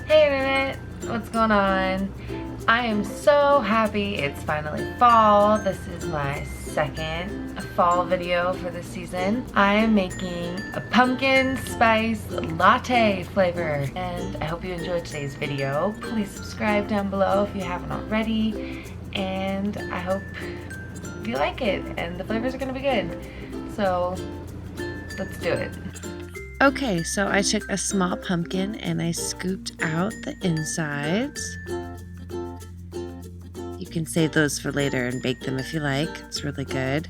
Hey internet, what's going on? I am so happy it's finally fall. This is my second fall video for this season. I am making a pumpkin spice latte flavor and I hope you enjoyed today's video. Please subscribe down below if you haven't already, and I hope you like it and the flavors are gonna be good. So let's do it. Okay, so I took a small pumpkin and I scooped out the insides. You can save those for later and bake them if you like. It's really good.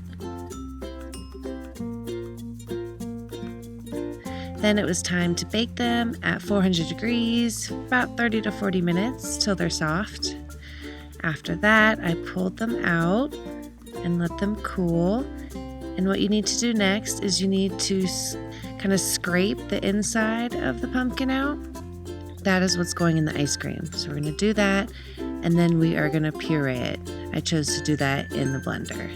Then it was time to bake them at 400 degrees, about 30 to 40 minutes till they're soft. After that, I pulled them out and let them cool. And what you need to do next is you need to kind of scrape the inside of the pumpkin out. That is what's going in the ice cream. So we're going to do that, and then we are going to puree it. I chose to do that in the blender.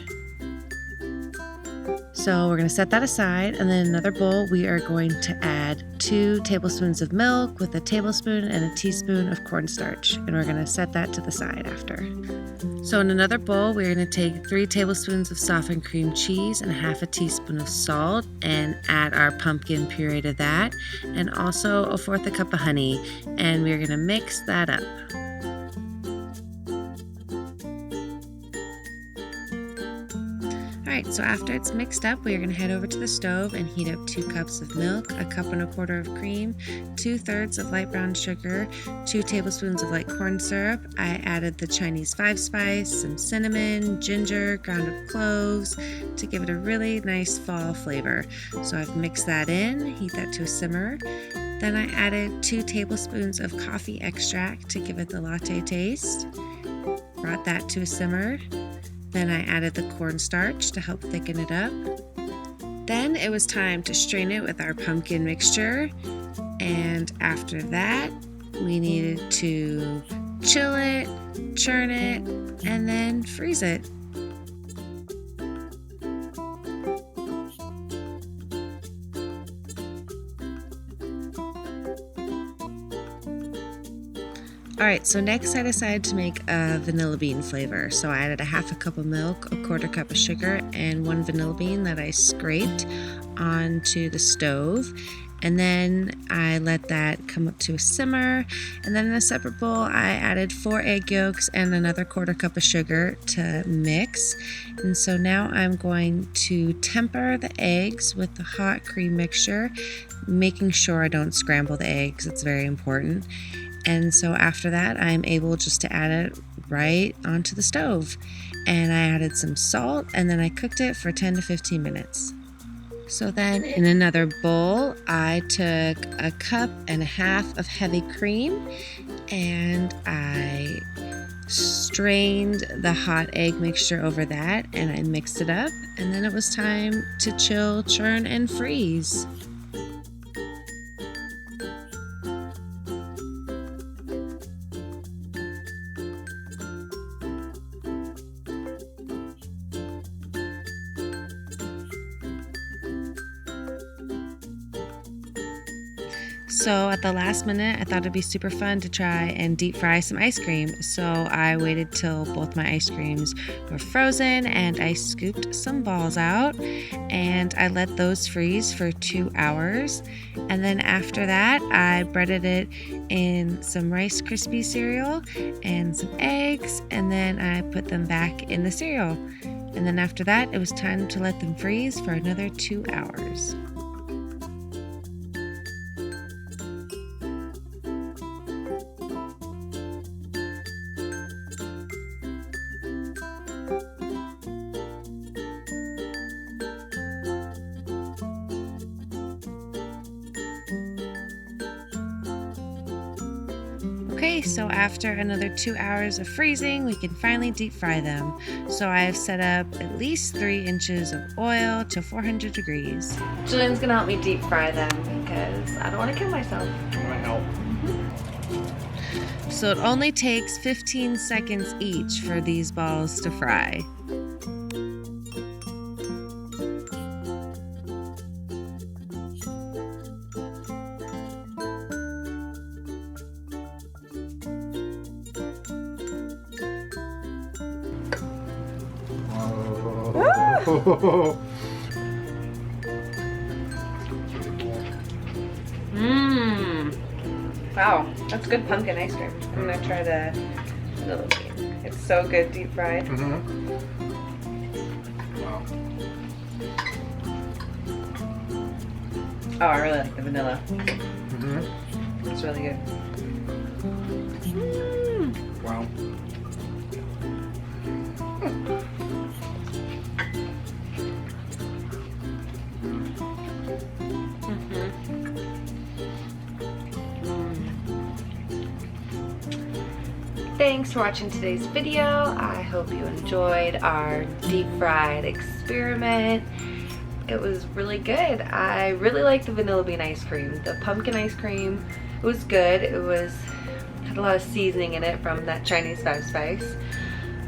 So we're going to set that aside, and then in another bowl we are going to add 2 tablespoons of milk with a tablespoon and a teaspoon of cornstarch, and we're going to set that to the side after. So in another bowl we're going to take 3 tablespoons of softened cream cheese and half a teaspoon of salt and add our pumpkin puree to that, and also 1/4 cup of honey, and we're going to mix that up. Alright, so after it's mixed up, we are going to head over to the stove and heat up 2 cups of milk, 1 1/4 cups of cream, 2/3 of light brown sugar, 2 tablespoons of light corn syrup. I added the Chinese 5 spice, some cinnamon, ginger, ground up cloves to give it a really nice fall flavor. So I've mixed that in, heat that to a simmer. Then I added 2 tablespoons of coffee extract to give it the latte taste. Brought that to a simmer. Then I added the cornstarch to help thicken it up. Then it was time to strain it with our pumpkin mixture. And after that, we needed to chill it, churn it, and then freeze it. Alright, so next I decided to make a vanilla bean flavor. So I added 1/2 cup of milk, 1/4 cup of sugar, and 1 vanilla bean that I scraped onto the stove. And then I let that come up to a simmer. And then in a separate bowl, I added 4 egg yolks and another 1/4 cup of sugar to mix. And so now I'm going to temper the eggs with the hot cream mixture, making sure I don't scramble the eggs. It's very important. And so after that, I'm able just to add it right onto the stove. And I added some salt, and then I cooked it for 10 to 15 minutes. So then in another bowl, I took 1.5 cups of heavy cream, and I strained the hot egg mixture over that, and I mixed it up. And then it was time to chill, churn, and freeze. So at the last minute, I thought it'd be super fun to try and deep fry some ice cream. So I waited till both my ice creams were frozen and I scooped some balls out and I let those freeze for 2 hours. And then after that, I breaded it in some Rice Krispie cereal and some eggs, and then I put them back in the cereal. And then after that, it was time to let them freeze for another 2 hours. Okay, so after another 2 hours of freezing, we can finally deep fry them. So I have set up at least 3 inches of oil to 400 degrees. Julian's gonna help me deep fry them because I don't want to kill myself. You want to help? So it only takes 15 seconds each for these balls to fry. Wow, that's good pumpkin ice cream. I'm gonna try the vanilla bean. It's so good deep fried. Wow. Oh, I really like the vanilla. It's really good. Wow. Thanks for watching today's video. I hope you enjoyed our deep fried experiment. It was really good. I really like the vanilla bean ice cream. The pumpkin ice cream, it was good. Had a lot of seasoning in it from that Chinese 5-spice.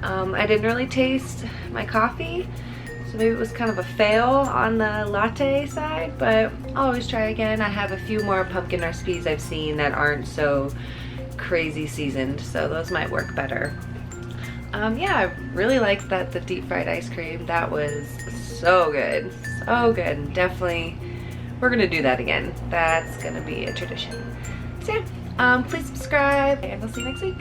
I didn't really taste my coffee, so maybe it was kind of a fail on the latte side, but I'll always try again. I have a few more pumpkin recipes I've seen that aren't so crazy seasoned, so those might work better. Yeah, I really liked the deep fried ice cream. That was so good, so good. Definitely, we're gonna do that again. That's gonna be a tradition. So yeah, please subscribe, and I'll see you next week.